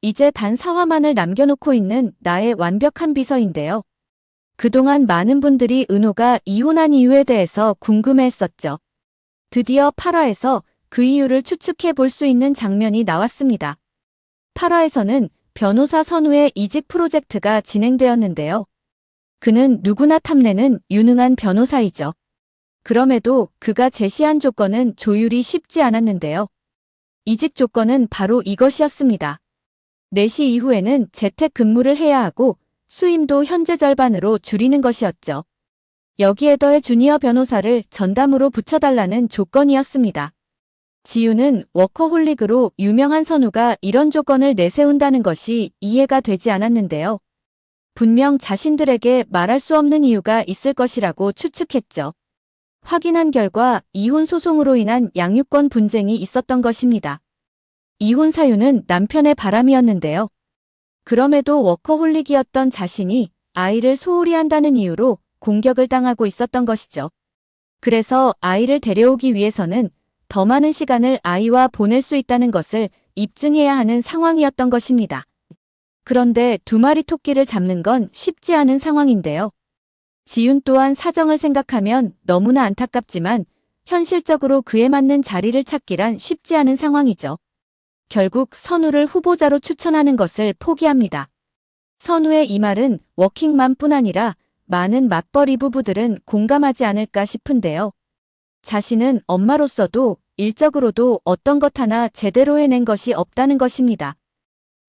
이제 단 사화만을 남겨놓고 있는 나의 완벽한 비서인데요. 그동안 많은 분들이 은호가 이혼한 이유에 대해서 궁금해했었죠. 드디어 8화에서 그 이유를 추측해 볼 수 있는 장면이 나왔습니다. 8화에서는 변호사 선우의 이직 프로젝트가 진행되었는데요. 그는 누구나 탐내는 유능한 변호사이죠. 그럼에도 그가 제시한 조건은 조율이 쉽지 않았는데요. 이직 조건은 바로 이것이었습니다. 4시 이후에는 재택 근무를 해야 하고 수임도 현재 절반으로 줄이는 것이었죠. 여기에 더해 주니어 변호사를 전담으로 붙여달라는 조건이었습니다. 지우는 워커홀릭으로 유명한 선우가 이런 조건을 내세운다는 것이 이해가 되지 않았는데요. 분명 자신들에게 말할 수 없는 이유가 있을 것이라고 추측했죠. 확인한 결과 이혼 소송으로 인한 양육권 분쟁이 있었던 것입니다. 이혼 사유는 남편의 바람이었는데요. 그럼에도 워커홀릭이었던 자신이 아이를 소홀히 한다는 이유로 공격을 당하고 있었던 것이죠. 그래서 아이를 데려오기 위해서는 더 많은 시간을 아이와 보낼 수 있다는 것을 입증해야 하는 상황이었던 것입니다. 그런데 2마리 토끼를 잡는 건 쉽지 않은 상황인데요. 지윤 또한 사정을 생각하면 너무나 안타깝지만 현실적으로 그에 맞는 자리를 찾기란 쉽지 않은 상황이죠. 결국 선우를 후보자로 추천하는 것을 포기합니다. 선우의 이 말은 워킹맘뿐 아니라 많은 맞벌이 부부들은 공감하지 않을까 싶은데요. 자신은 엄마로서도 일적으로도 어떤 것 하나 제대로 해낸 것이 없다는 것입니다.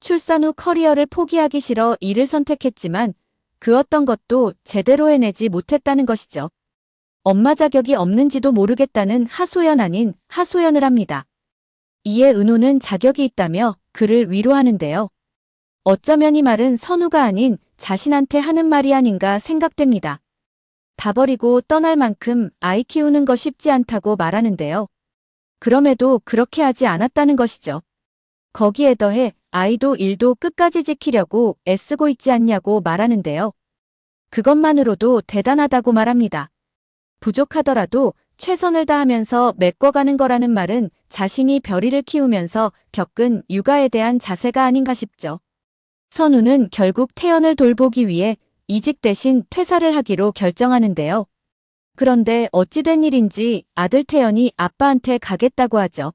출산 후 커리어를 포기하기 싫어 이를 선택했지만 그 어떤 것도 제대로 해내지 못했다는 것이죠. 엄마 자격이 없는지도 모르겠다는 하소연 아닌 하소연을 합니다. 이에 은호는 자격이 있다며 그를 위로하는데요. 어쩌면 이 말은 선우가 아닌 자신한테 하는 말이 아닌가 생각됩니다. 다 버리고 떠날 만큼 아이 키우는 거 쉽지 않다고 말하는데요. 그럼에도 그렇게 하지 않았다는 것이죠. 거기에 더해 아이도 일도 끝까지 지키려고 애쓰고 있지 않냐고 말하는데요. 그것만으로도 대단하다고 말합니다. 부족하더라도 최선을 다하면서 메꿔가는 거라는 말은 자신이 별이를 키우면서 겪은 육아에 대한 자세가 아닌가 싶죠. 선우는 결국 태연을 돌보기 위해 이직 대신 퇴사를 하기로 결정하는데요. 그런데 어찌된 일인지 아들 태연이 아빠한테 가겠다고 하죠.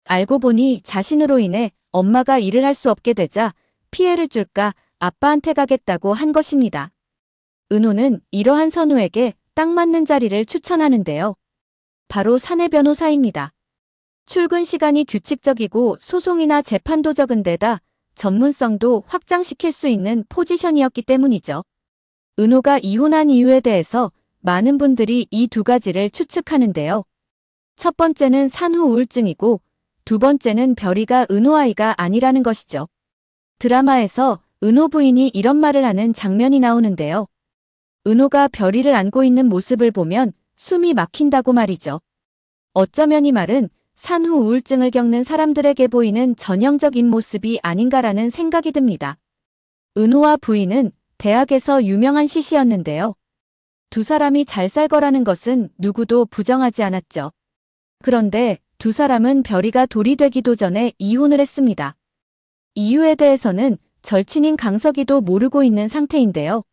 알고 보니 자신으로 인해 엄마가 일을 할 수 없게 되자 피해를 줄까 아빠한테 가겠다고 한 것입니다. 은호는 이러한 선우에게 딱 맞는 자리를 추천하는데요. 바로 사내 변호사입니다. 출근 시간이 규칙적이고 소송이나 재판도 적은 데다 전문성도 확장시킬 수 있는 포지션이었기 때문이죠. 은호가 이혼한 이유에 대해서 많은 분들이 이 2가지를 추측하는데요. 첫 번째는 산후 우울증이고 2번째는 별이가 은호 아이가 아니라는 것이죠. 드라마에서 은호 부인이 이런 말을 하는 장면이 나오는데요. 은호가 별이를 안고 있는 모습을 보면 숨이 막힌다고 말이죠. 어쩌면 이 말은 산후 우울증을 겪는 사람들에게 보이는 전형적인 모습이 아닌가라는 생각이 듭니다. 은호와 부인은 대학에서 유명한 시시였는데요. 2사람이 잘 살 거라는 것은 누구도 부정하지 않았죠. 그런데 2사람은 별이가 돌이 되기도 전에 이혼을 했습니다. 이유에 대해서는 절친인 강석이도 모르고 있는 상태인데요.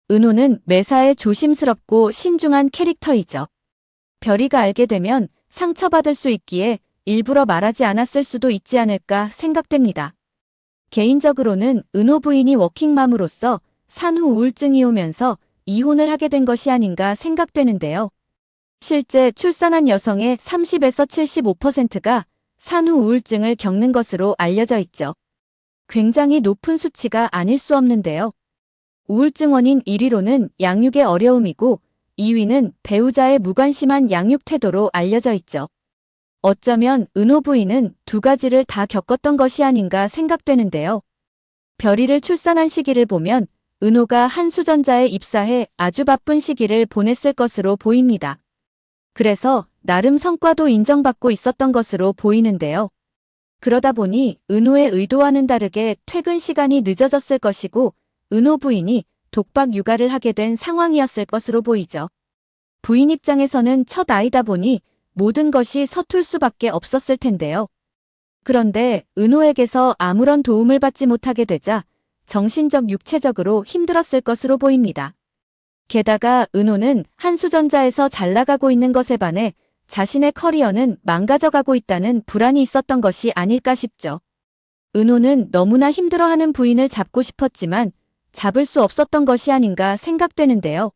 은호는 매사에 조심스럽고 신중한 캐릭터이죠. 별이가 알게 되면 상처받을 수 있기에 일부러 말하지 않았을 수도 있지 않을까 생각됩니다. 개인적으로는 은호 부인이 워킹맘으로서 산후 우울증이 오면서 이혼을 하게 된 것이 아닌가 생각되는데요. 실제 출산한 여성의 30에서 75%가 산후 우울증을 겪는 것으로 알려져 있죠. 굉장히 높은 수치가 아닐 수 없는데요. 우울증 원인 1위로는 양육의 어려움이고 2위는 배우자의 무관심한 양육 태도로 알려져 있죠. 어쩌면 은호 부인은 2가지를 다 겪었던 것이 아닌가 생각되는데요. 별이를 출산한 시기를 보면 은호가 한수전자에 입사해 아주 바쁜 시기를 보냈을 것으로 보입니다. 그래서 나름 성과도 인정받고 있었던 것으로 보이는데요. 그러다 보니 은호의 의도와는 다르게 퇴근 시간이 늦어졌을 것이고 은호 부인이 독박 육아를 하게 된 상황이었을 것으로 보이죠. 부인 입장에서는 첫 아이다 보니 모든 것이 서툴 수밖에 없었을 텐데요. 그런데 은호에게서 아무런 도움을 받지 못하게 되자 정신적 육체적으로 힘들었을 것으로 보입니다. 게다가 은호는 한수전자에서 잘 나가고 있는 것에 반해 자신의 커리어는 망가져가고 있다는 불안이 있었던 것이 아닐까 싶죠. 은호는 너무나 힘들어하는 부인을 잡고 싶었지만 잡을 수 없었던 것이 아닌가 생각되는데요.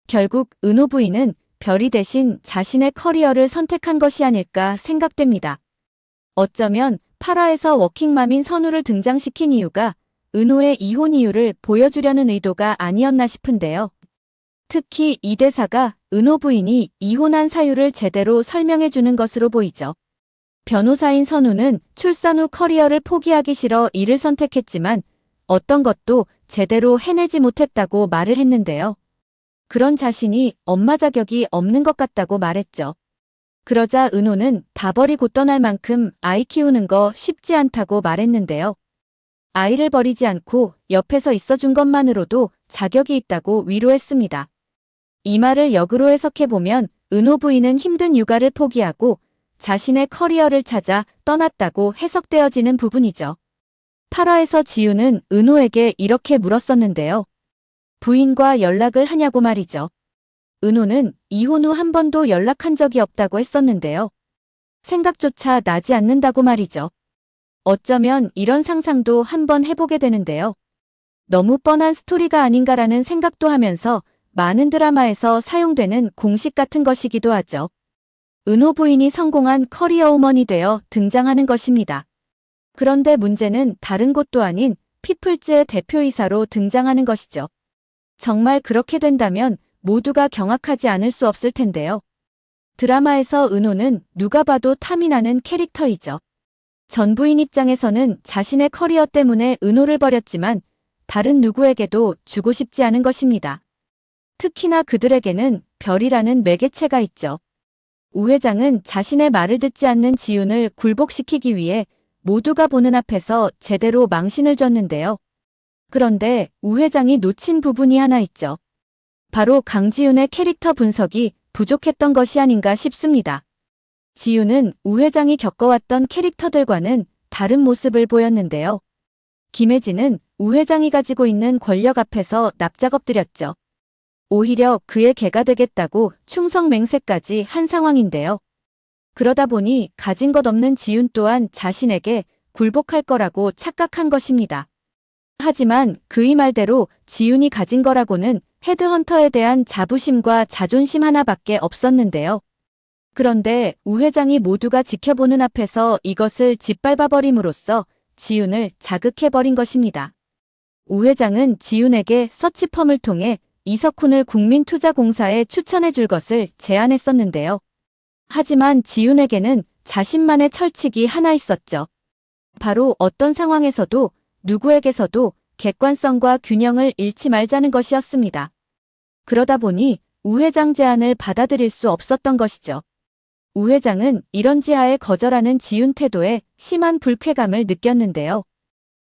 결국 은호 부인은 별이 대신 자신의 커리어를 선택한 것이 아닐까 생각됩니다. 어쩌면 8화에서 워킹맘인 선우를 등장시킨 이유가 은호의 이혼 이유를 보여주려는 의도가 아니었나 싶은데요. 특히 이 대사가 은호 부인이 이혼한 사유를 제대로 설명해 주는 것으로 보이죠. 변호사인 선우는 출산 후 커리어를 포기하기 싫어 이를 선택했지만 어떤 것도 제대로 해내지 못했다고 말을 했는데요. 그런 자신이 엄마 자격이 없는 것 같다고 말했죠. 그러자 은호는 다 버리고 떠날 만큼 아이 키우는 거 쉽지 않다고 말했는데요. 아이를 버리지 않고 옆에서 있어준 것만으로도 자격이 있다고 위로했습니다. 이 말을 역으로 해석해보면 은호 부인은 힘든 육아를 포기하고 자신의 커리어를 찾아 떠났다고 해석되어지는 부분이죠. 8화에서 지우는 은호에게 이렇게 물었었는데요. 부인과 연락을 하냐고 말이죠. 은호는 이혼 후 한 번도 연락한 적이 없다고 했었는데요. 생각조차 나지 않는다고 말이죠. 어쩌면 이런 상상도 한번 해보게 되는데요. 너무 뻔한 스토리가 아닌가라는 생각도 하면서 많은 드라마에서 사용되는 공식 같은 것이기도 하죠. 은호 부인이 성공한 커리어 우먼이 되어 등장하는 것입니다. 그런데 문제는 다른 곳도 아닌 피플즈의 대표이사로 등장하는 것이죠. 정말 그렇게 된다면 모두가 경악하지 않을 수 없을 텐데요. 드라마에서 은호는 누가 봐도 탐이 나는 캐릭터이죠. 전 부인 입장에서는 자신의 커리어 때문에 은호를 버렸지만 다른 누구에게도 주고 싶지 않은 것입니다. 특히나 그들에게는 별이라는 매개체가 있죠. 우 회장은 자신의 말을 듣지 않는 지윤을 굴복시키기 위해 모두가 보는 앞에서 제대로 망신을 줬는데요. 그런데 우 회장이 놓친 부분이 하나 있죠. 바로 강지윤의 캐릭터 분석이 부족했던 것이 아닌가 싶습니다. 지윤은 우 회장이 겪어왔던 캐릭터들과는 다른 모습을 보였는데요. 김혜진은 우 회장이 가지고 있는 권력 앞에서 납작 엎드렸죠. 오히려 그의 개가 되겠다고 충성맹세까지 한 상황인데요. 그러다 보니 가진 것 없는 지윤 또한 자신에게 굴복할 거라고 착각한 것입니다. 하지만 그의 말대로 지윤이 가진 거라고는 헤드헌터에 대한 자부심과 자존심 하나밖에 없었는데요. 그런데 우 회장이 모두가 지켜보는 앞에서 이것을 짓밟아버림으로써 지윤을 자극해버린 것입니다. 우 회장은 지윤에게 서치펌을 통해 이석훈을 국민투자공사에 추천해 줄 것을 제안했었는데요. 하지만 지윤에게는 자신만의 철칙이 하나 있었죠. 바로 어떤 상황에서도 누구에게서도 객관성과 균형을 잃지 말자는 것이었습니다. 그러다 보니 우 회장 제안을 받아들일 수 없었던 것이죠. 우 회장은 이런 지하에 거절하는 지윤 태도에 심한 불쾌감을 느꼈는데요.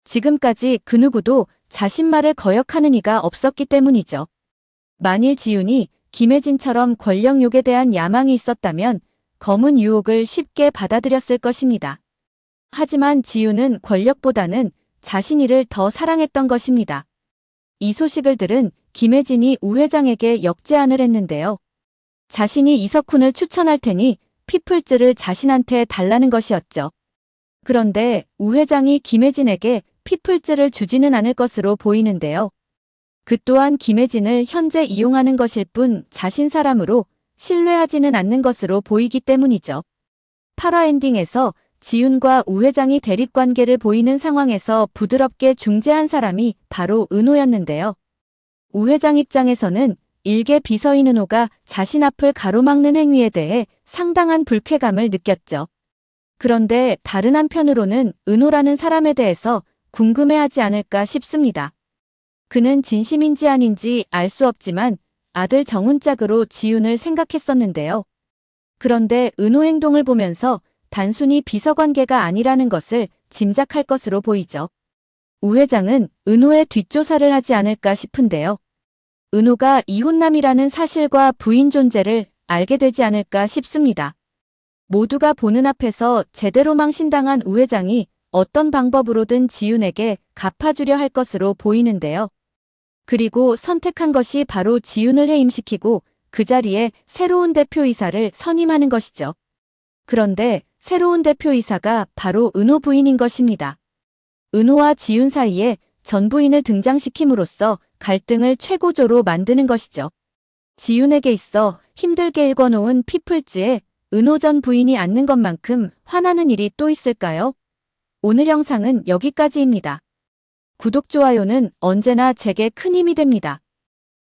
지금까지 그 누구도 자신 말을 거역하는 이가 없었기 때문이죠. 만일 지윤이 김혜진처럼 권력욕에 대한 야망이 있었다면 검은 유혹을 쉽게 받아들였을 것입니다. 하지만 지윤은 권력보다는 자신이를 더 사랑했던 것입니다. 이 소식을 들은 김혜진이 우 회장에게 역제안을 했는데요. 자신이 이석훈을 추천할 테니 피플즈를 자신한테 달라는 것이었죠. 그런데 우 회장이 김혜진에게 피플즈를 주지는 않을 것으로 보이는데요. 그 또한 김혜진을 현재 이용하는 것일 뿐 자신 사람으로 신뢰하지는 않는 것으로 보이기 때문이죠. 8화 엔딩에서 지윤과 우 회장이 대립관계를 보이는 상황에서 부드럽게 중재한 사람이 바로 은호였는데요. 우 회장 입장에서는 일개 비서인 은호가 자신 앞을 가로막는 행위에 대해 상당한 불쾌감을 느꼈죠. 그런데 다른 한편으로는 은호라는 사람에 대해서 궁금해하지 않을까 싶습니다. 그는 진심인지 아닌지 알 수 없지만 아들 정훈짝으로 지윤을 생각했었는데요. 그런데 은호 행동을 보면서 단순히 비서관계가 아니라는 것을 짐작할 것으로 보이죠. 우 회장은 은호의 뒷조사를 하지 않을까 싶은데요. 은호가 이혼남이라는 사실과 부인 존재를 알게 되지 않을까 싶습니다. 모두가 보는 앞에서 제대로 망신당한 우 회장이 어떤 방법으로든 지윤에게 갚아주려 할 것으로 보이는데요. 그리고 선택한 것이 바로 지윤을 해임시키고 그 자리에 새로운 대표이사를 선임하는 것이죠. 그런데 새로운 대표이사가 바로 은호 부인인 것입니다. 은호와 지윤 사이에 전 부인을 등장시킴으로써 갈등을 최고조로 만드는 것이죠. 지윤에게 있어 힘들게 읽어놓은 피플즈에 은호 전 부인이 앉는 것만큼 화나는 일이 또 있을까요? 오늘 영상은 여기까지입니다. 구독, 좋아요는 언제나 제게 큰 힘이 됩니다.